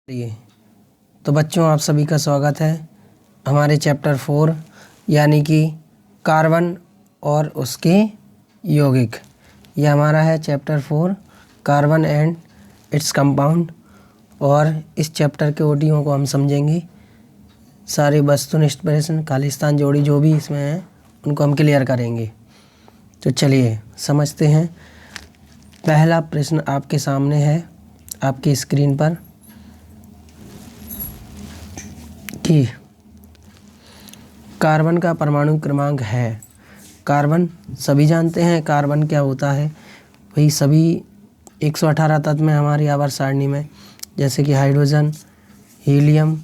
लिए तो बच्चों आप सभी का स्वागत है हमारे चैप्टर 4 यानी कि कार्बन और उसके यौगिक। यह हमारा है chapter 4 carbon and its compound. और इस चैप्टर के ओडियो को हम समझेंगे। सारे वस्तुनिष्ठ प्रश्न खालिस्तान जोड़ी जो भी इसमें हैं उनको हम क्लियर करेंगे। तो चलिए समझते हैं। पहला प्रश्न आपके सामने है आपकी स्क्रीन पर कि कार्बन का परमाणु क्रमांक है। कार्बन सभी जानते हैं कार्बन क्या होता है। वही सभी 118 तत्व में हमारी आवर्त सारणी में, जैसे कि hydrogen, helium,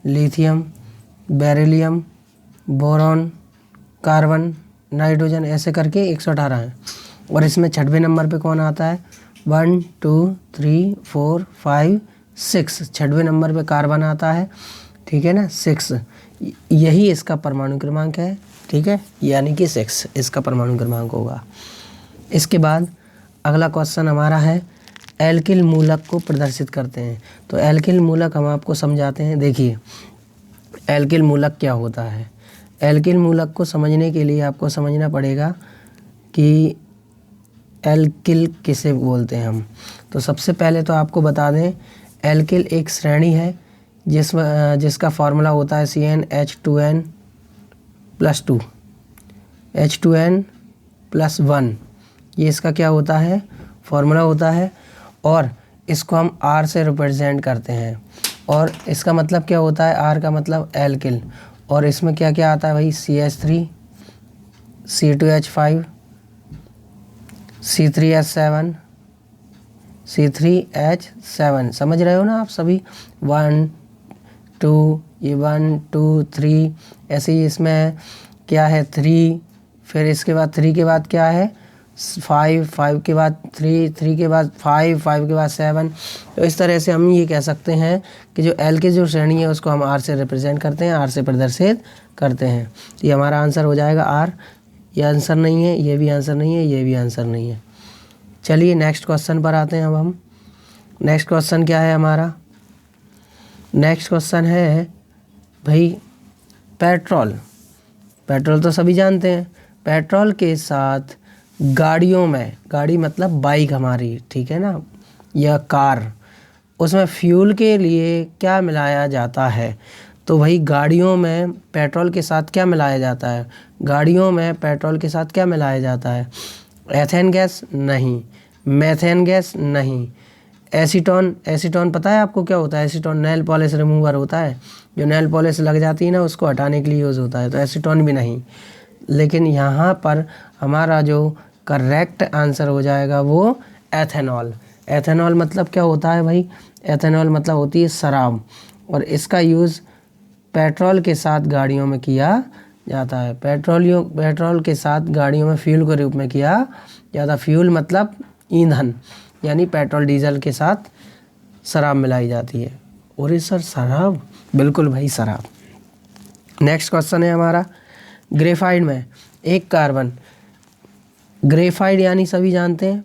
lithium, beryllium, boron, carbon, nitrogen, ऐसे करके 118 हैं। और इसमें 6वें नंबर पे कौन आता है? 1 2 3 4 5 6 6वें नंबर पे कार्बन आता है। ठीक है ना, 6 यही इसका परमाणु क्रमांक है। ठीक है, यानी कि 6 इसका परमाणु क्रमांक होगा। इसके बाद अगला क्वेश्चन हमारा है एल्किल मूलक को प्रदर्शित करते हैं। तो एल्किल मूलक हम आपको समझाते हैं। देखिए एल्किल मूलक क्या होता है। एल्किल मूलक को समझने के लिए आपको समझना पड़ेगा कि एल्किल किसे बोलते हैं हम। तो सबसे पहले तो आपको बता दें एल्किल एक श्रेणी है जिसका फार्मूला होता है CnH2n+2 H2n+1। ये इसका क्या होता है? फार्मूला होता है। और इसको हम R से रिप्रेजेंट करते हैं। और इसका मतलब क्या होता है? R का मतलब एल्किल। और इसमें क्या क्या आता है भाई? CH3, C2H5, C3H7, C3H7। समझ रहे हो ना आप सभी? 1 2 ये 1 2 3 ऐसे ही इसमें क्या है 3, फिर इसके बाद 3 के बाद क्या है 5, 5 के बाद 3, 3 के बाद 5, 5 के बाद 7। तो इस तरह से हम ये कह सकते हैं कि जो एल की जो श्रेणी है उसको हम आर से रिप्रेजेंट करते हैं, आर से प्रदर्शित करते हैं। तो ये हमारा आंसर हो जाएगा आर। ये आंसर नहीं है, ये भी आंसर नहीं है, ये भी आंसर नहीं है। चलिए नेक्स्ट क्वेश्चन पर आते हैं अब हम। नेक्स्ट क्वेश्चन क्या है हमारा? नेक्स्ट क्वेश्चन है भाई पेट्रोल। पेट्रोल तो सभी जानते हैं। पेट्रोल के साथ गाड़ियों में, गाड़ी मतलब बाइक हमारी, ठीक है ना, या कार, उसमें फ्यूल के लिए क्या मिलाया जाता है? तो भाई गाड़ियों में पेट्रोल के साथ क्या मिलाया जाता है? गाड़ियों में पेट्रोल के साथ क्या मिलाया जाता है? एथेन गैस नहीं, मेथेन गैस नहीं, एसीटोन। एसीटोन पता है आपको क्या होता है? एसीटोन नेल पॉलिश रिमूवर होता है। जो नेल पॉलिश लग जाती है ना उसको हटाने के लिए यूज़ होता है। तो एसीटोन भी नहीं। लेकिन यहाँ पर हमारा जो करेक्ट आंसर हो जाएगा वो एथेनॉल। एथेनॉल मतलब क्या होता है भाई? एथेनॉल मतलब होती है शराब। और इसका यूज़ पेट्रोल के साथ गाड़ियों में किया जाता है। पेट्रोल के साथ गाड़ियों में फ्यूल के रूप में किया जाता। फ्यूल मतलब ईंधन, यानी पेट्रोल डीजल के साथ शराब मिलाई जाती है। और ये सर शराब? बिल्कुल भाई शराब। नेक्स्ट क्वेश्चन है हमारा ग्रेफाइट में एक कार्बन। ग्रेफाइट यानी सभी जानते हैं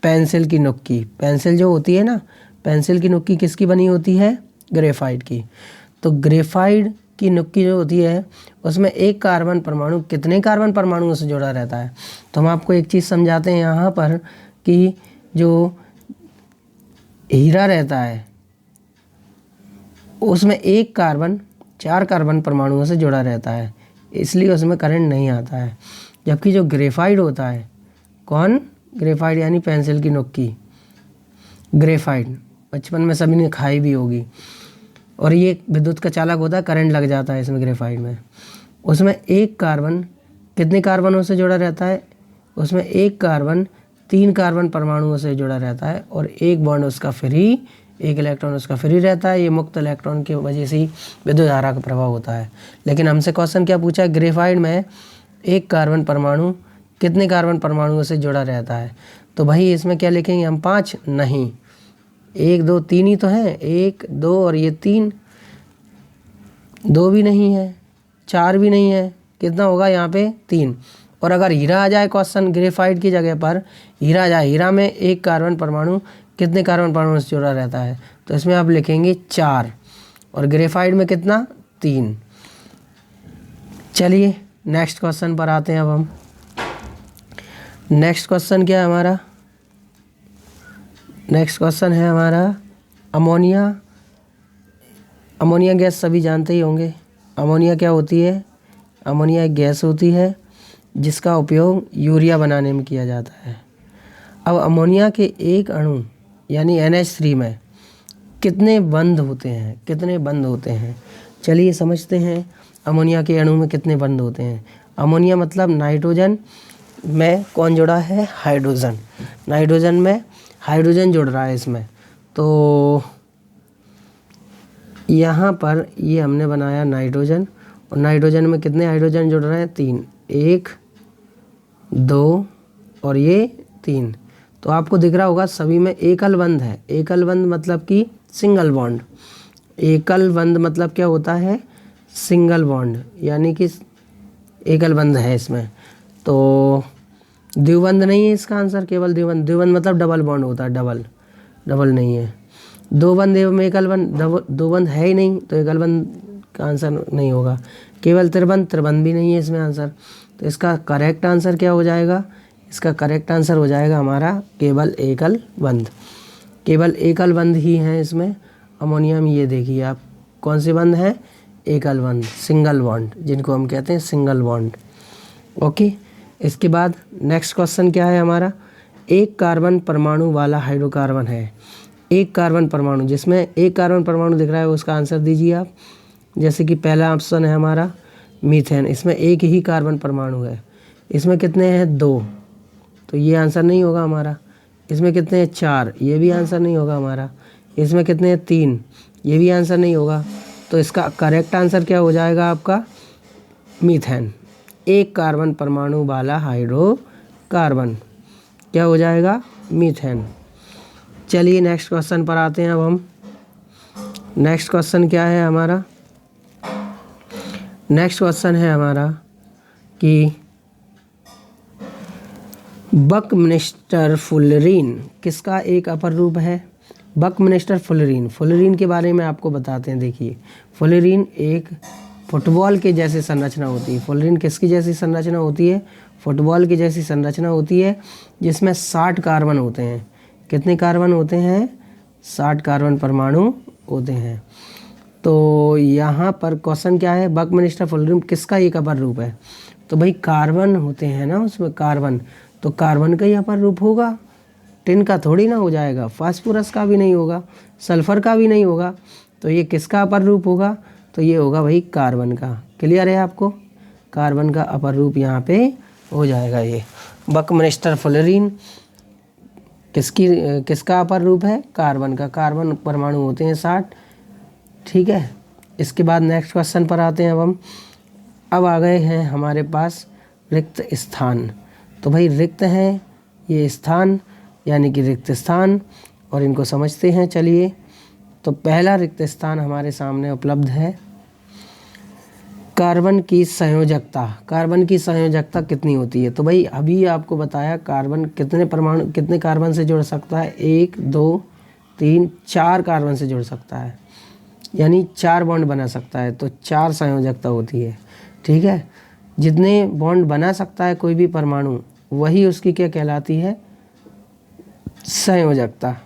पेंसिल की नुक्की। पेंसिल जो होती है ना, पेंसिल की नुक्की किसकी बनी होती है? ग्रेफाइट की। तो ग्रेफाइट की नुक्की जो होती है उसमें एक कार्बन परमाणु कितने कार्बन परमाणुओं से जुड़ा रहता है? तो हम आपको एक चीज़ समझाते हैं यहाँ पर कि जो हीरा रहता है उसमें एक कार्बन 4 कार्बन परमाणुओं से जुड़ा रहता है, इसलिए उसमें करंट नहीं आता है। जबकि जो ग्रेफाइट होता है, कौन? ग्रेफाइट यानी पेंसिल की नुक्की। ग्रेफाइट बचपन में सभी ने खाई भी होगी। और ये विद्युत का चालक होता है, करंट लग जाता है इसमें ग्रेफाइट में। उसमें एक कार्बन कितने कार्बनों से जुड़ा रहता है? उसमें एक कार्बन 3 कार्बन परमाणुओं से जुड़ा रहता है। और एक बॉन्ड उसका फ्री, एक इलेक्ट्रॉन उसका फ्री रहता है। ये मुक्त इलेक्ट्रॉन की वजह से ही विद्युत धारा का प्रभाव होता है। लेकिन हमसे क्वेश्चन क्या पूछा है? ग्रेफाइट में एक कार्बन परमाणु कितने कार्बन परमाणुओं से जुड़ा रहता है? तो भाई इसमें क्या लिखेंगे हम? 5 नहीं, 1 2 3 ही तो हैं। 1 2 और ये 3, 2 भी नहीं है, 4 भी नहीं है, कितना होगा यहाँ पे? 3। और अगर हीरा आ जाए क्वेश्चन ग्रेफाइट की जगह पर हीरा आ जाए, हीरा में एक कार्बन परमाणु कितने कार्बन परमाणु से जुड़ा रहता है? तो इसमें आप लिखेंगे 4 और ग्रेफाइट में कितना 3। चलिए नेक्स्ट क्वेश्चन पर आते हैं अब हम। नेक्स्ट क्वेश्चन क्या है हमारा? नेक्स्ट क्वेश्चन है हमारा अमोनिया। अमोनिया गैस सभी जानते ही होंगे। अमोनिया क्या होती है? अमोनिया एक गैस होती है जिसका उपयोग यूरिया बनाने में किया जाता है। अब अमोनिया के एक अणु यानी NH3 में कितने बंध होते हैं? कितने बंध होते हैं? चलिए समझते हैं अमोनिया के अणु में कितने बंध होते हैं। अमोनिया मतलब नाइट्रोजन में कौन जुड़ा है? हाइड्रोजन। नाइट्रोजन में हाइड्रोजन जुड़ रहा है इसमें। तो यहाँ पर ये हमने बनाया नाइट्रोजन, और नाइट्रोजन में कितने हाइड्रोजन जुड़ रहे हैं? 3। 1 2 और ये 3। तो आपको दिख रहा होगा सभी में एकल बंध है। एकल बंध मतलब कि सिंगल बॉन्ड। एकल बंध मतलब क्या होता है? सिंगल बॉन्ड, यानी कि एकल बंध है इसमें। तो द्विबंध नहीं है इसका आंसर, केवल द्विबंध। द्विबंध मतलब डबल बॉन्ड होता है, डबल नहीं है। दो बंध एवं एकल बंध, दो बंध है ही नहीं, तो एकल बंध का आंसर नहीं होगा। केवल त्रिबंध भी नहीं है इसमें आंसर। तो इसका करेक्ट आंसर क्या हो जाएगा? इसका करेक्ट आंसर हो जाएगा हमारा केवल एकल बंध। केवल एकल बंध ही हैं इसमें अमोनिया में। ये देखिए आप, कौन से बंध हैं? एकल बंध, सिंगल बॉन्ड, जिनको हम कहते हैं सिंगल बॉन्ड। ओके, इसके बाद नेक्स्ट क्वेश्चन क्या है हमारा? एक कार्बन परमाणु वाला हाइड्रोकार्बन है। एक कार्बन परमाणु, जिसमें एक कार्बन परमाणु दिख रहा है, उसका आंसर दीजिए आप। जैसे कि पहला ऑप्शन है हमारा मीथेन, इसमें एक ही कार्बन परमाणु है। इसमें कितने हैं? 2, तो ये आंसर नहीं होगा हमारा। इसमें कितने हैं? 4, ये भी आंसर नहीं होगा हमारा। इसमें कितने हैं? 3, ये भी आंसर नहीं होगा। तो इसका करेक्ट आंसर क्या हो जाएगा आपका? मीथेन। एक कार्बन परमाणु वाला हाइड्रोकार्बन क्या हो जाएगा? मीथेन। चलिए नेक्स्ट क्वेश्चन पर आते हैं अब हम। नेक्स्ट क्वेश्चन क्या है हमारा? नेक्स्ट क्वेश्चन है हमारा कि बकमिस्टर फुलरीन किसका एक अपर रूप है? Buckminster fullerene. फुलरीन के बारे में आपको बताते हैं। देखिए, फुलरीन एक फुटबॉल के जैसी संरचना होती है। फुलरीन किसकी जैसी संरचना होती है? फुटबॉल की जैसी संरचना होती है, जिसमें 60 कार्बन होते हैं। कितने कार्बन होते हैं? 60 कार्बन परमाणु होते हैं। तो यहाँ पर क्वेश्चन क्या है? बकमिस्टर फुलरीन किसका एक अपर रूप है? तो भाई कार्बन होते हैं ना उसमें, कार्बन, तो कार्बन का ही अपर रूप होगा। टिन का थोड़ी ना हो जाएगा, फास्फोरस का भी नहीं होगा, सल्फर का भी नहीं होगा। तो ये किसका अपर रूप होगा? तो ये होगा भाई कार्बन का। क्लियर है आपको? कार्बन का अपर रूप यहाँ पे हो जाएगा ये। बकमिस्टर फुलरीन किसका अपर रूप है? कार्बन का। कार्बन परमाणु होते हैं 60। ठीक है, इसके बाद नेक्स्ट क्वेश्चन पर आते हैं अब हम। अब आ गए हैं हमारे पास रिक्त स्थान। तो भाई रिक्त हैं ये स्थान, यानी कि रिक्त स्थान, और इनको समझते हैं। चलिए, तो पहला रिक्त स्थान हमारे सामने उपलब्ध है। कार्बन की संयोजकता। कार्बन की संयोजकता कितनी होती है? तो भाई अभी आपको बताया कार्बन कितने परमाणु, कितने कार्बन से जुड़ सकता है? 1 2 3 4 कार्बन से जुड़ सकता है, यानी 4 बॉन्ड बना सकता है। तो 4 संयोजकता होती है। ठीक है, जितने बॉन्ड बना सकता है कोई भी परमाणु, वही उसकी क्या कहलाती है? संयोजकता।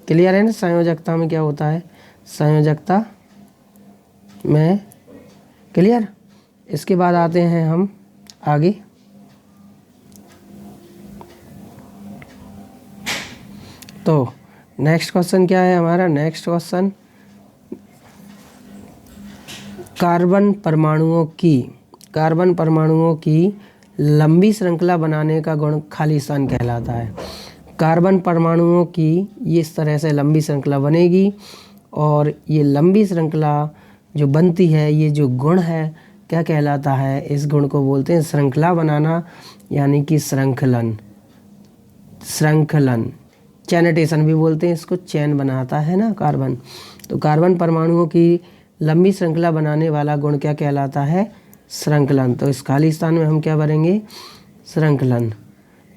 क्लियर है ना? संयोजकता में क्या होता है? संयोजकता में क्लियर। इसके बाद आते हैं हम आगे। तो नेक्स्ट क्वेश्चन क्या है हमारा? नेक्स्ट क्वेश्चन कार्बन परमाणुओं की लंबी श्रृंखला बनाने का गुण खाली स्थान कहलाता है। कार्बन परमाणुओं की ये इस तरह से लंबी श्रृंखला बनेगी, और ये लंबी श्रृंखला जो बनती है, ये जो गुण है क्या कहलाता है? इस गुण को बोलते हैं श्रृंखला बनाना, यानी कि श्रृंखलन। चैनेटेशन भी बोलते हैं इसको, चैन बनाता है ना कार्बन। तो कार्बन परमाणुओं की लंबी श्रृंखला बनाने वाला गुण क्या कहलाता है? श्रृंखलन। तो इस खाली स्थान में हम क्या भरेंगे? श्रृंखलन।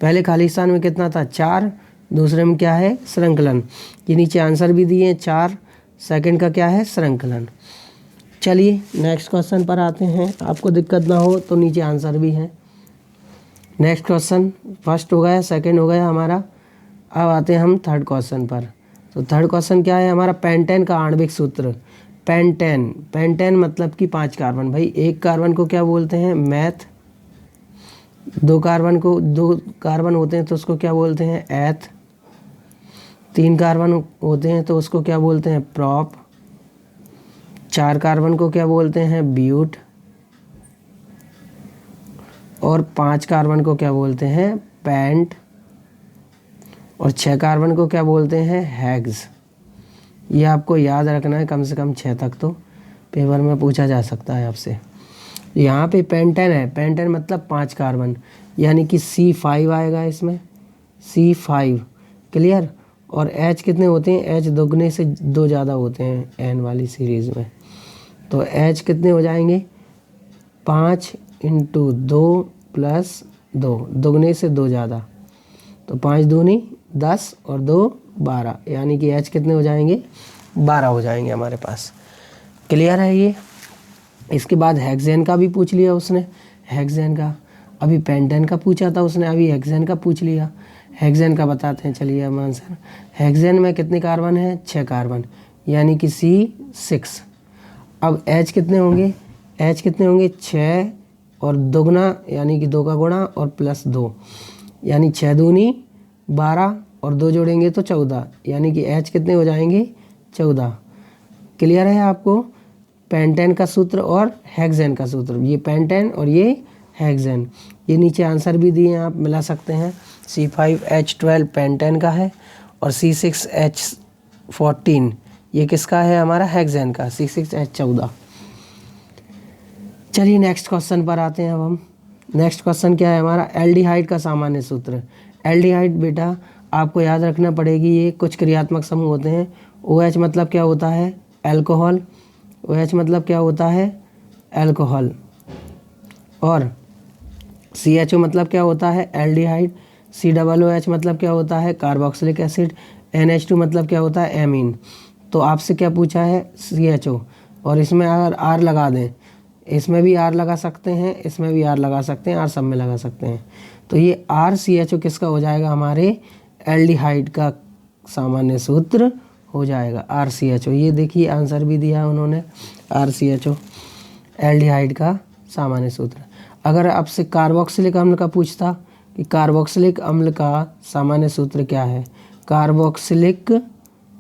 पहले खाली स्थान में कितना था? 4, दूसरे में क्या है, श्रृंखलन। ये नीचे आंसर भी दिए हैं 4, सेकंड का क्या है, श्रृंखलन। चलिए नेक्स्ट क्वेश्चन पर आते हैं, आपको दिक्कत ना हो तो नीचे आंसर भी है। नेक्स्ट क्वेश्चन, फर्स्ट हो गया, सेकंड हो गया हमारा। अब आते हैं हम थर्ड क्वेश्चन पर। तो थर्ड क्वेश्चन क्या है हमारा, पेंटेन का आणविक सूत्र। पेंटेन, पेंटेन मतलब कि 5 कार्बन। भाई एक कार्बन को क्या बोलते हैं, मैथ। 2 कार्बन होते हैं तो उसको क्या बोलते हैं, एथ। 3 कार्बन होते हैं तो उसको क्या बोलते हैं, प्रॉप। 4 कार्बन को क्या बोलते हैं, ब्यूट। और 5 कार्बन को क्या बोलते हैं, पेंट। और 6 कार्बन को क्या बोलते हैं, हेक्स। ये आपको याद रखना है, कम से कम 6 तक तो पेपर में पूछा जा सकता है आपसे। यहाँ पे पेंटेन है, पेंटेन मतलब 5 कार्बन, यानी कि C5 आएगा इसमें, C5, क्लियर। और H कितने होते हैं, H दोगुने से 2 ज़्यादा होते हैं N वाली सीरीज़ में। तो H कितने हो जाएंगे, 5 × 2 + 2, दोगुने से 2 ज़्यादा, तो 5 दूनी 10 और 2 12, यानी कि H कितने हो जाएंगे, 12 हो जाएंगे हमारे पास। क्लियर है ये। इसके बाद हेक्सेन का भी पूछ लिया उसने, हेक्सेन का। अभी पेंटेन का पूछा था उसने, अभी हेक्सेन का पूछ लिया। हेक्सेन का बताते हैं, चलिए हम आंसर। हेक्सेन में कितने कार्बन हैं, 6 कार्बन, यानी कि C6। अब H कितने होंगे, H कितने होंगे, 6 और दोगुना यानी कि 2 का गुणा और +2, यानी 6 दूनी 12 और 2 जोड़ेंगे तो 14, यानी कि H कितने हो जाएंगे, 14। क्लियर है आपको। पेंटेन का सूत्र और हेक्सेन का सूत्र, ये पेंटेन और ये हेक्सेन। ये नीचे आंसर भी दिए हैं, आप मिला सकते हैं। C5H12 पेंटेन का है और C6H14 ये किसका है, हमारा हेक्सेन का, C6H14। चलिए नेक्स्ट क्वेश्चन पर आते हैं अब हम। नेक्स्ट क्वेश्चन क्या है हमारा, एल्डिहाइड का सामान्य सूत्र। एल्डिहाइड बेटा आपको याद रखना पड़ेगी, ये कुछ क्रियात्मक समूह होते हैं। OH मतलब क्या होता है, अल्कोहल। OH मतलब क्या होता है, अल्कोहल। और CHO मतलब क्या होता है, एल्डिहाइड। COOH मतलब क्या होता है, कार्बोक्सिलिक एसिड। NH2 मतलब क्या होता है, एमीन। तो आपसे क्या पूछा है, CHO, और इसमें अगर R लगा दें, इसमें भी R लगा सकते हैं, इसमें भी R लगा सकते हैं, R सब में लगा सकते हैं। तो ये RCHO किसका हो जाएगा, हमारे एल्डिहाइड का सामान्य सूत्र हो जाएगा, RCHO। ये देखिए आंसर भी दिया उन्होंने, RCHO एल्डिहाइड का सामान्य सूत्र। अगर आपसे कार्बोक्सिलिक अम्ल का पूछता कि कार्बोक्सिलिक अम्ल का सामान्य सूत्र क्या है, कार्बोक्सिलिक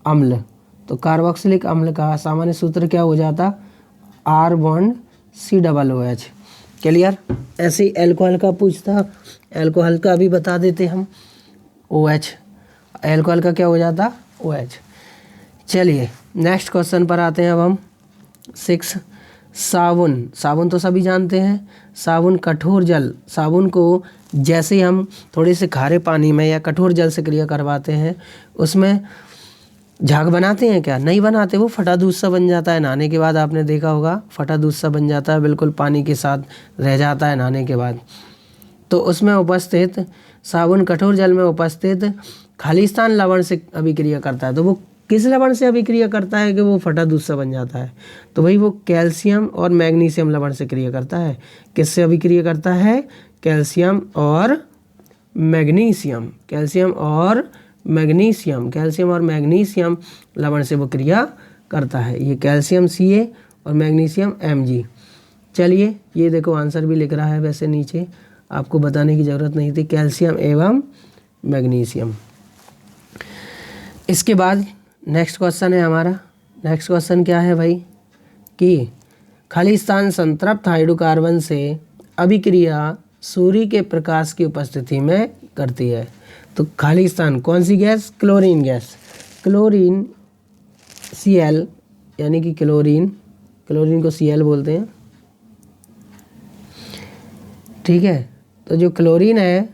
अम्ल, तो कार्बोक्सिलिक अम्ल का सामान्य सूत्र क्या हो जाता, R बॉन्ड COOH। क्लियर। ऐसे ही एल्कोहल का पूछता, एल्कोहल का भी बता देते हम, OH। एल्कोहल का क्या हो जाता, OH। चलिए नेक्स्ट क्वेश्चन पर आते हैं अब हम। 6, साबुन। साबुन तो सभी जानते हैं, साबुन कठोर जल, साबुन को जैसे हम थोड़े से खारे पानी में या कठोर जल से क्रिया करवाते हैं, उसमें झाग बनाते हैं क्या, नहीं बनाते, वो फटा दूध सा बन जाता है। नहाने के बाद आपने देखा होगा, फटा दूध सा बन जाता है, बिल्कुल पानी के साथ रह जाता है नहाने के बाद। तो उसमें उपस्थित साबुन कठोर जल में उपस्थित खालिस्तान लवण से अभिक्रिया करता है। तो वो किस लवण से अभिक्रिया करता है कि वो फटा दूध सा बन जाता है, तो भाई वो कैल्शियम और मैग्नीशियम लवण से क्रिया करता है। किससे अभिक्रिया करता है, कैल्शियम और मैग्नीशियम, कैल्शियम और मैग्नीशियम, कैल्शियम और मैग्नीशियम लवण से वो क्रिया करता है। ये कैल्शियम Ca और मैग्नीशियम Mg। चलिए ये देखो आंसर भी लिख रहा है, वैसे नीचे आपको बताने की ज़रूरत नहीं थी, कैल्शियम एवं मैग्नीशियम। इसके बाद नेक्स्ट क्वेश्चन है हमारा। नेक्स्ट क्वेश्चन क्या है भाई, कि खालिस्तान संतृप्त हाइड्रोकार्बन से अभिक्रिया सूर्य के प्रकाश की उपस्थिति में करती है। तो खालिस्तान कौन सी gas, chlorine gas, chlorine Cl, यानी कि क्लोरीन, क्लोरीन को Cl बोलते हैं, ठीक है। तो जो क्लोरीन है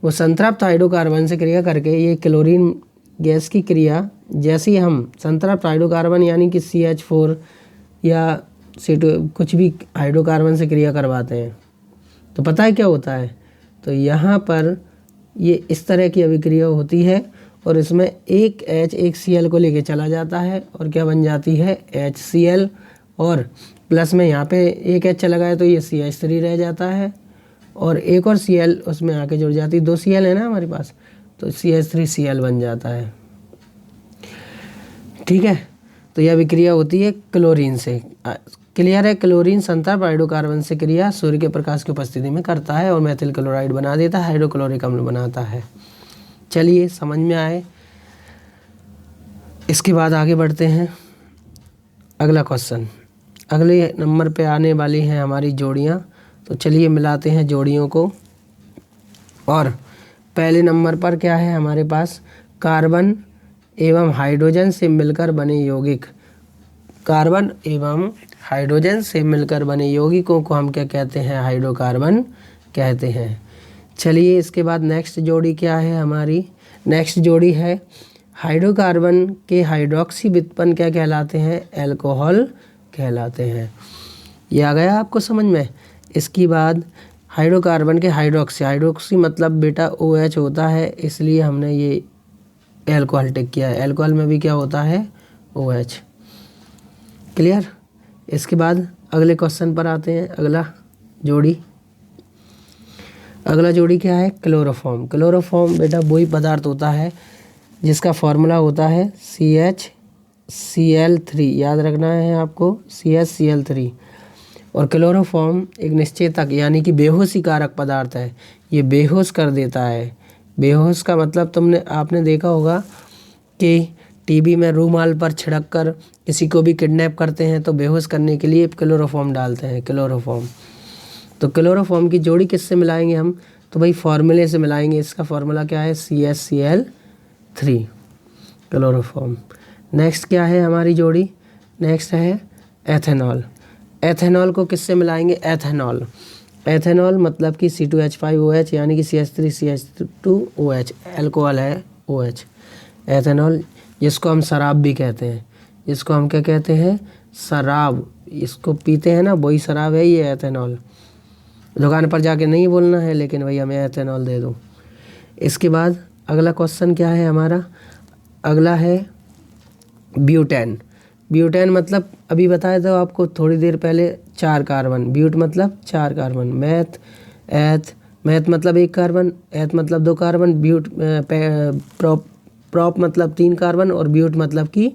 वो संतृप्त हाइड्रोकार्बन से क्रिया करके, ये क्लोरीन गैस की क्रिया, जैसे ही हम संतृप्त हाइड्रोकार्बन यानी कि CH4 या C2 कुछ भी हाइड्रोकार्बन से क्रिया करवाते हैं, तो पता है क्या होता है, तो यहाँ पर ये इस तरह की अभिक्रिया होती है और इसमें एक H एक Cl को लेके चला जाता है और क्या बन जाती है HCl, और प्लस में यहाँ पे एक H चला गया तो ये CH3 रह जाता है और एक और Cl उसमें आके जुड़ जाती है। 2 Cl है ना हमारे पास, तो CH3Cl बन जाता है। ठीक है, तो यह अभिक्रिया होती है क्लोरीन से। क्लियर है। क्लोरीन संतर्प हाइड्रोकार्बन से क्रिया सूर्य के प्रकाश की उपस्थिति में करता है और मेथिल क्लोराइड बना देता है, हाइड्रोक्लोरिक अम्ल बनाता है। चलिए समझ में आए। इसके बाद आगे बढ़ते हैं। अगला क्वेश्चन, अगले नंबर पे आने वाली हैं हमारी जोड़ियाँ। तो चलिए मिलाते हैं जोड़ियों को। और पहले नंबर पर क्या है हमारे पास, कार्बन एवं हाइड्रोजन से मिलकर बने यौगिक। कार्बन एवं हाइड्रोजन से मिलकर बने यौगिकों को हम क्या कहते हैं, हाइड्रोकार्बन कहते हैं। चलिए इसके बाद नेक्स्ट जोड़ी क्या है हमारी, नेक्स्ट जोड़ी है हाइड्रोकार्बन के हाइड्रोक्सी व्युत्पन्न क्या कहलाते हैं, अल्कोहल कहलाते हैं। ये आ गया आपको समझ में। इसके बाद हाइड्रोकार्बन के हाइड्रोक्सी, हाइड्रोक्सी मतलब बेटा OH होता है, इसलिए हमने ये अल्कोहल टिक किया है। अल्कोहल में भी क्या होता है, OH। क्लियर। इसके बाद अगले क्वेश्चन पर आते हैं। अगला जोड़ी क्या है, क्लोरोफॉर्म। क्लोरोफॉर्म बेटा वही पदार्थ होता है जिसका फॉर्मूला होता है CHCl3, याद रखना है आपको, CHCl3। और क्लोरोफॉर्म एक निश्चेतक यानी कि बेहोशी कारक पदार्थ है, ये बेहोश कर देता है। बेहोश का मतलब आपने देखा होगा कि टीवी में रूमाल पर छिड़क कर किसी को भी किडनैप करते हैं तो बेहोश करने के लिए क्लोरोफॉर्म डालते हैं, क्लोरोफॉर्म। तो क्लोरोफॉर्म की जोड़ी किससे मिलाएंगे हम, तो भाई फॉर्मूले से मिलाएंगे। इसका फॉर्मूला क्या है, CHCl3, क्लोरोफॉर्म। नेक्स्ट क्या है हमारी जोड़ी, नेक्स्ट है एथेनॉल। एथेनॉल को किससे मिलाएंगे, एथेनॉल। एथेनॉल मतलब कि C2H5OH यानी कि CH3CH2OH, अल्कोहल है OH। एथेनॉल जिसको हम शराब भी कहते हैं, जिसको हम क्या कहते हैं, शराब। इसको पीते हैं ना, वही शराब है ये एथेनॉल। दुकान पर जाके नहीं बोलना है, लेकिन भाई हमें एथेनॉल दे दो। इसके बाद अगला क्वेश्चन क्या है हमारा, अगला है ब्यूटेन। ब्यूटेन मतलब अभी बताया था आपको थोड़ी देर पहले, 4 कार्बन। ब्यूट मतलब 4 कार्बन। मैथ मतलब 1 कार्बन, एथ मतलब 2 कार्बन, ब्यूट प्रॉप मतलब 3 कार्बन और ब्यूट मतलब कि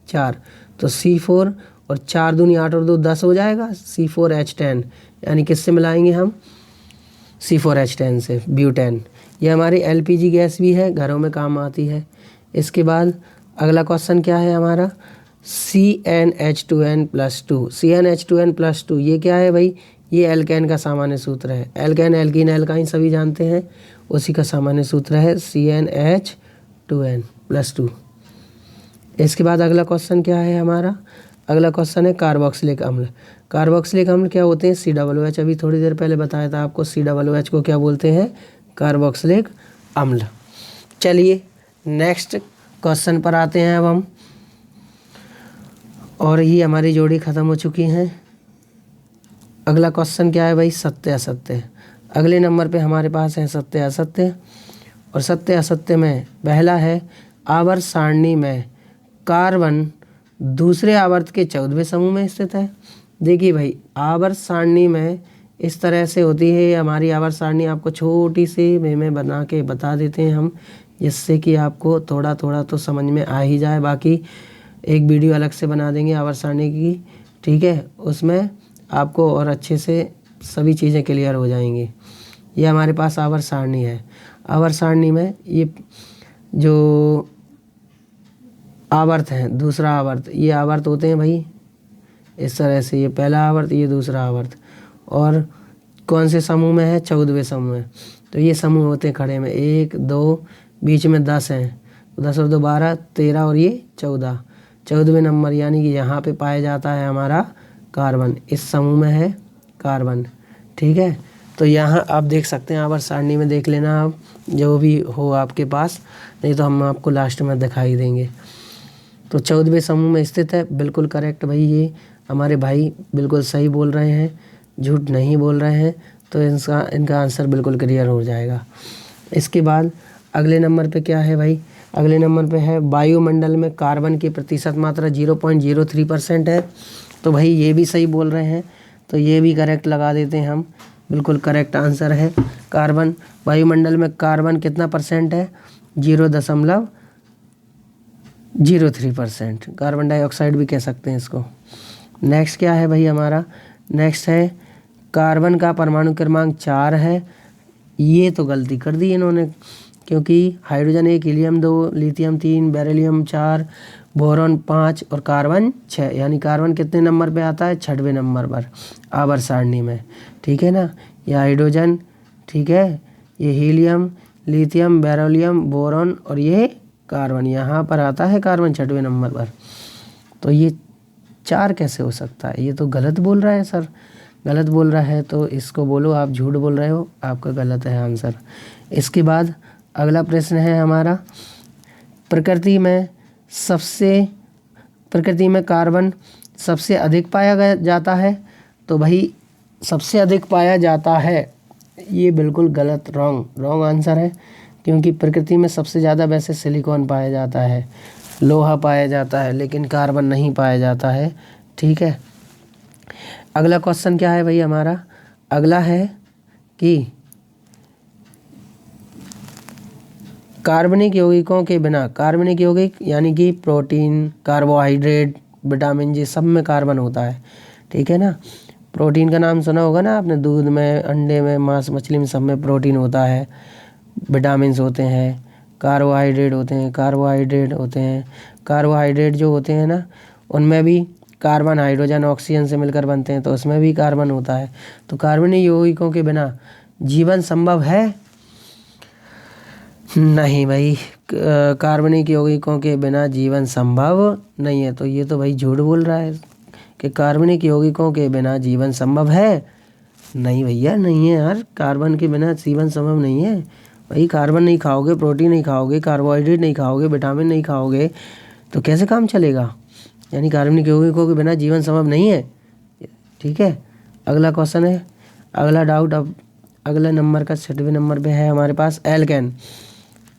4। तो C4 और 4 दूनी 8 और 2 10 हो जाएगा, C4H10। यानी किससे मिलाएंगे हम, C4H10 से, ब्यूटेन। ये हमारी LPG गैस भी है, घरों में काम आती है। इसके बाद अगला क्वेश्चन क्या है हमारा, CnH2n+2। CnH2n+2 ये क्या है भाई, ये एल्केन का सामान्य सूत्र है। एल्केन, एल्कीन, एल्काइन सभी जानते हैं, उसी का सामान्य सूत्र है CnH2n+2। इसके बाद अगला क्वेश्चन क्या है हमारा, अगला क्वेश्चन है कार्बोक्सिलिक अम्ल। कार्बोक्सिलिक अम्ल क्या होते हैं, COOH। अभी थोड़ी देर पहले बताया था आपको, COOH को क्या बोलते हैं, कार्बोक्सिलिक अम्ल। चलिए नेक्स्ट क्वेश्चन पर आते हैं अब हम। और ये हमारी जोड़ी ख़त्म हो चुकी हैं। अगला क्वेश्चन क्या है भाई, सत्य असत्य। अगले नंबर पे हमारे पास है सत्य असत्य। और सत्य असत्य में पहला है, आवर्त सारणी में कार्बन दूसरे आवर्त के 14वें समूह में स्थित है। देखिए भाई, आवर्त सारणी में इस तरह से होती है हमारी आवर्त सारणी। आपको छोटी सी में बना के बता देते हैं हम, जिससे कि आपको थोड़ा थोड़ा तो समझ में आ ही जाए। बाकी एक वीडियो अलग से बना देंगे आवर्त सारणी की, ठीक है, उसमें आपको और अच्छे से सभी चीज़ें क्लियर हो जाएंगी। ये हमारे पास आवर्त सारणी है। आवर्त सारणी में ये जो आवर्त हैं, दूसरा आवर्त, ये आवर्त होते हैं भाई इस तरह से, ये पहला आवर्त, ये दूसरा आवर्त। और कौन से समूह में है, 14वें समूह में। तो ये समूह होते हैं खड़े में, 1 2, बीच में 10 हैं, 10 और 2 12, 13 और ये 14, 14वें नंबर यानी कि यहाँ पे पाया जाता है हमारा कार्बन। इस समूह में है कार्बन, ठीक है। तो यहाँ आप देख सकते हैं, आवर्त सारणी में देख लेना आप, जो भी हो आपके पास, नहीं तो हम आपको लास्ट में दिखाई देंगे। तो 14वें समूह में स्थित है, बिल्कुल करेक्ट भाई। ये हमारे भाई बिल्कुल सही बोल रहे हैं, झूठ नहीं बोल रहे हैं। तो इनका आंसर बिल्कुल क्लियर हो जाएगा। इसके बाद अगले नंबर पे क्या है भाई, अगले नंबर पे है वायुमंडल में कार्बन की प्रतिशत मात्रा 0.03% है। तो भाई ये भी सही बोल रहे हैं, तो ये भी करेक्ट लगा देते हैं हम, बिल्कुल करेक्ट आंसर है। कार्बन, वायुमंडल में कार्बन कितना परसेंट है, 0.03%। कार्बन डाइऑक्साइड भी कह सकते हैं इसको। नेक्स्ट क्या है भाई हमारा, नेक्स्ट है कार्बन का परमाणु क्रमांक 4 है। ये तो गलती कर दी इन्होंने, क्योंकि hydrogen 1, helium 2, lithium 3, beryllium 4, boron 5 और कार्बन 6, यानी कार्बन कितने नंबर पे आता है, 6वें नंबर पर आवर्त सारणी में। ठीक है ना, ये हाइड्रोजन, ठीक है, ये हीलियम, लिथियम, बेरिलियम, बोरॉन और ये कार्बन, यहाँ पर आता है कार्बन 6वें नंबर पर। तो ये 4 कैसे हो सकता है, ये तो गलत बोल रहा है सर, गलत बोल रहा है, तो इसको बोलो आप झूठ बोल रहे हो, आपका गलत है आंसर। इसके बाद अगला प्रश्न है हमारा, प्रकृति में कार्बन सबसे अधिक पाया जाता है। तो भाई सबसे अधिक पाया जाता है, ये बिल्कुल गलत, रॉन्ग आंसर है, क्योंकि प्रकृति में सबसे ज़्यादा वैसे सिलिकॉन पाया जाता है, लोहा पाया जाता है, लेकिन कार्बन नहीं पाया जाता है। ठीक है, अगला क्वेश्चन क्या है भाई हमारा, अगला है कि कार्बनिक यौगिकों के बिना, कार्बनिक यौगिक यानी कि प्रोटीन, कार्बोहाइड्रेट, विटामिन जी, सब में कार्बन होता है। ठीक है ना, प्रोटीन का नाम सुना होगा ना आपने, दूध में, अंडे में, मांस मछली में, सब में प्रोटीन होता है, विटामिन होते हैं, कार्बोहाइड्रेट होते हैं, कार्बोहाइड्रेट जो होते हैं ना, उनमें भी कार्बन हाइड्रोजन ऑक्सीजन से मिलकर बनते हैं, तो उसमें भी कार्बन होता है। तो कार्बनिक यौगिकों के बिना जीवन संभव है? नहीं भाई, कार्बनिक यौगिकों के बिना जीवन संभव नहीं है। तो ये तो भाई झूठ बोल रहा है कि कार्बनिक यौगिकों के बिना जीवन संभव है। नहीं भैया, नहीं है यार, कार्बन के बिना जीवन संभव नहीं है भाई। कार्बन नहीं खाओगे, प्रोटीन नहीं खाओगे, कार्बोहाइड्रेट नहीं खाओगे, विटामिन नहीं खाओगे, तो कैसे काम चलेगा? यानी कार्बनिक यौगिकों के बिना जीवन संभव नहीं है। ठीक है, अगला क्वेश्चन है, अगला डाउट अब अगला नंबर का 6वें नंबर पे है हमारे पास, एल्केन।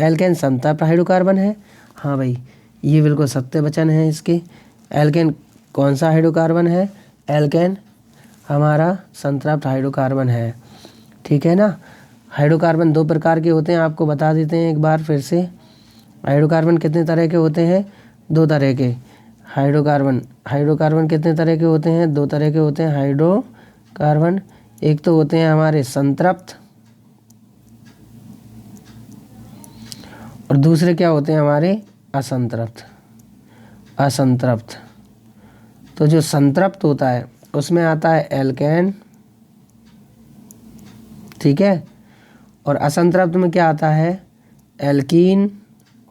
एल्केन संतृप्त हाइड्रोकार्बन है। हाँ भाई, ये बिल्कुल सत्य वचन है इसके। एल्केन कौन सा हाइड्रोकार्बन है? एल्केन हमारा संतृप्त हाइड्रोकार्बन है। ठीक है ना, हाइड्रोकार्बन 2 प्रकार के होते हैं, आपको बता देते हैं एक बार फिर से। हाइड्रोकार्बन कितने तरह के होते हैं? 2 तरह के। हाइड्रोकार्बन कितने तरह के होते हैं? 2 तरह के होते हैं हाइड्रोकार्बन। एक तो होते हैं हमारे संतृप्त, और दूसरे क्या होते हैं हमारे? असंतृप्त। तो जो संतृप्त होता है उसमें आता है एल्केन, ठीक है, और असंतृप्त में क्या आता है? एल्कीन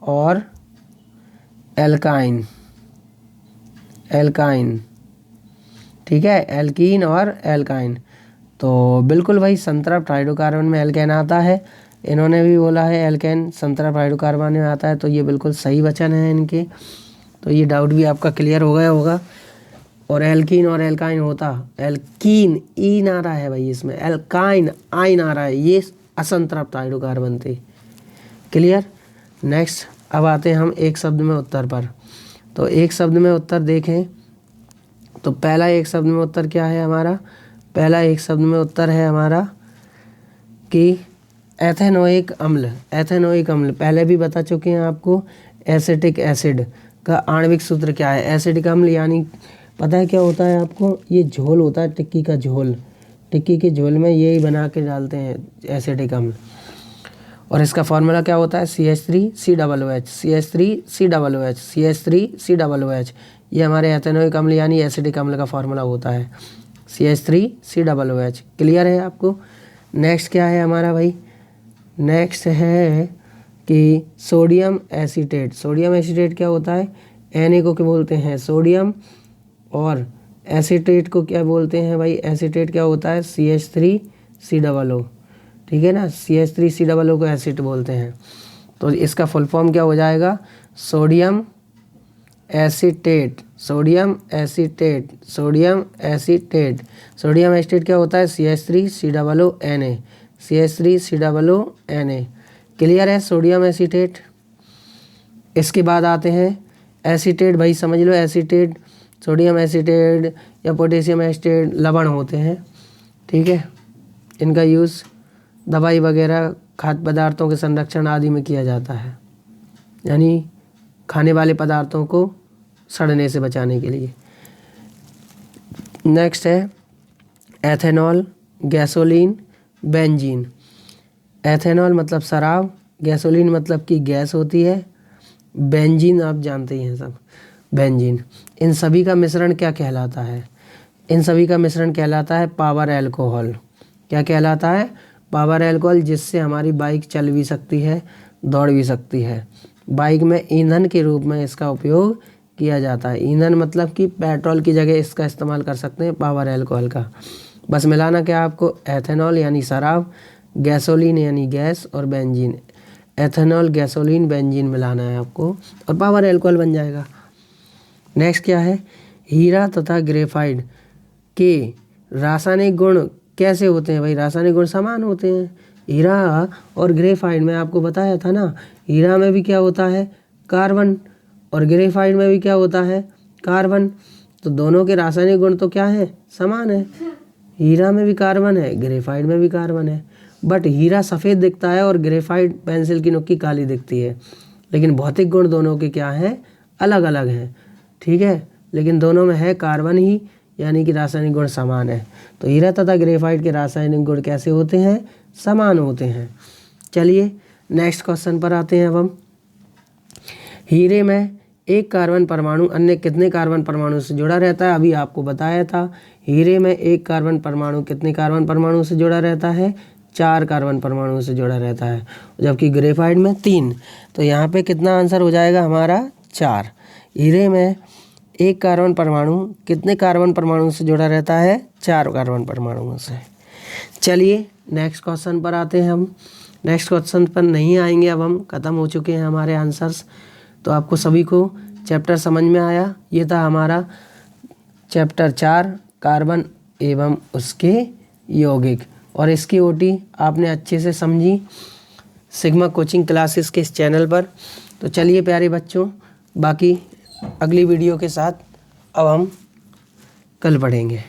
और एल्काइन। ठीक है, एल्कीन और एल्काइन। तो बिल्कुल भाई, संतृप्त हाइड्रोकार्बन में एल्केन आता है। इन्होंने भी बोला है एल्केन संतृप्त हाइड्रोकार्बन में आता है, तो ये बिल्कुल सही वचन है इनके। तो ये डाउट भी आपका क्लियर हो गया होगा। और एल्कीन और एल्काइन होता, एल्कीन ईन आ रहा है भाई इसमें, एल्काइन आइन आ रहा है, ये असंतृप्त हाइड्रोकार्बन थे। क्लियर। नेक्स्ट अब आते हैं हम एक शब्द में उत्तर पर। तो एक शब्द में उत्तर देखें तो पहला एक शब्द में उत्तर क्या है हमारा? पहला एक शब्द में उत्तर है हमारा कि एथेनोइक अम्ल। एथेनोइक अम्ल पहले भी बता चुके हैं आपको। एसिटिक एसिड का आणविक सूत्र क्या है? एसिटिक अम्ल यानी पता है क्या होता है आपको? ये झोल होता है, टिक्की का झोल। टिक्की के झोल में यही बना के डालते हैं एसिटिक अम्ल। और इसका फॉर्मूला क्या होता है? CH3COOH, CH3COOH, CH3COOH। ये हमारे एथेनोइक अम्ल यानी एसिटिक अम्ल का फॉर्मूला होता है, CH3COOH। क्लियर है आपको? नेक्स्ट क्या है हमारा भाई? नेक्स्ट है कि सोडियम एसीटेट। सोडियम एसीटेट क्या होता है? Na को क्या बोलते हैं? सोडियम। और एसीटेट को क्या बोलते हैं भाई? एसीटेट क्या होता है? CH3COO। ठीक है ना, CH3COO को एसिड बोलते हैं। तो इसका फुल फॉर्म क्या हो जाएगा? Sodium acetate. Sodium acetate. Sodium acetate. Sodium acetate क्या होता है? CH3COONA। CH3COONA। क्लियर है? Sodium acetate. इसके बाद आते हैं एसीटेट, भाई समझ लो एसीटेट, सोडियम एसीटेट या पोटेशियम एसीटेट लवण होते हैं, ठीक है। इनका यूज़ दवाई वगैरह, खाद्य पदार्थों के संरक्षण आदि में किया जाता है, यानी खाने वाले पदार्थों को सड़ने से बचाने के लिए। नेक्स्ट है एथेनॉल, गैसोलीन, बेंजीन। एथेनॉल मतलब शराब, गैसोलीन मतलब कि गैस होती है, बेंजीन आप जानते ही हैं सब, बेंजीन। इन सभी का मिश्रण क्या कहलाता है? इन सभी का मिश्रण कहलाता है पावर अल्कोहल। क्या कहलाता है? पावर अल्कोहल, जिससे हमारी बाइक चल भी सकती है, दौड़ भी सकती है। बाइक में ईंधन के रूप में इसका उपयोग किया जाता है। ईंधन मतलब कि पेट्रोल की जगह इसका इस्तेमाल कर सकते हैं पावर अल्कोहल का। बस मिलाना क्या आपको? एथेनॉल यानी शराब, गैसोलीन यानी गैस और बेंजीन। एथेनॉल, गैसोलीन, बेंजीन मिलाना है आपको और पावर अल्कोहल बन जाएगा। नेक्स्ट क्या है? हीरा तथा ग्रेफाइट के रासायनिक गुण कैसे होते हैं? भाई रासायनिक गुण समान होते हैं। हीरा और ग्रेफाइट में आपको बताया था ना, हीरा में भी क्या होता है? कार्बन, और ग्रेफाइट में भी क्या होता है? कार्बन। तो दोनों के रासायनिक गुण तो क्या है? समान है। हीरा में भी कार्बन है, ग्रेफाइट में भी कार्बन है, बट हीरा सफ़ेद दिखता है और ग्रेफाइट पेंसिल की नोक की काली दिखती है। लेकिन भौतिक गुण दोनों के क्या हैं? अलग अलग हैं, ठीक है। लेकिन दोनों में है कार्बन ही, यानी कि रासायनिक गुण समान है। तो हीरा तथा ग्रेफाइट के रासायनिक गुण कैसे होते हैं? समान होते हैं। चलिए नेक्स्ट क्वेश्चन पर आते हैं अब हम। हीरे में एक कार्बन परमाणु अन्य कितने कार्बन परमाणु से जुड़ा रहता है? अभी आपको बताया था, हीरे में एक कार्बन परमाणु कितने कार्बन परमाणु से जुड़ा रहता है? 4 कार्बन परमाणु से जुड़ा रहता है, जबकि ग्रेफाइट में 3। तो यहाँ पे कितना आंसर हो जाएगा हमारा? 4। हीरे में एक कार्बन परमाणु कितने कार्बन परमाणु से जुड़ा रहता है? 4 कार्बन परमाणुओं से। चलिए नेक्स्ट क्वेश्चन पर आते हैं हम। नेक्स्ट क्वेश्चन पर नहीं आएंगे, अब हम ख़त्म हो चुके हैं हमारे आंसर्स। तो आपको सभी को चैप्टर समझ में आया? ये था हमारा चैप्टर 4 कार्बन एवं उसके यौगिक, और इसकी ओटी आपने अच्छे से समझी सिग्मा कोचिंग क्लासेस के इस चैनल पर। तो चलिए प्यारे बच्चों, बाकी अगली वीडियो के साथ अब हम कल पढ़ेंगे।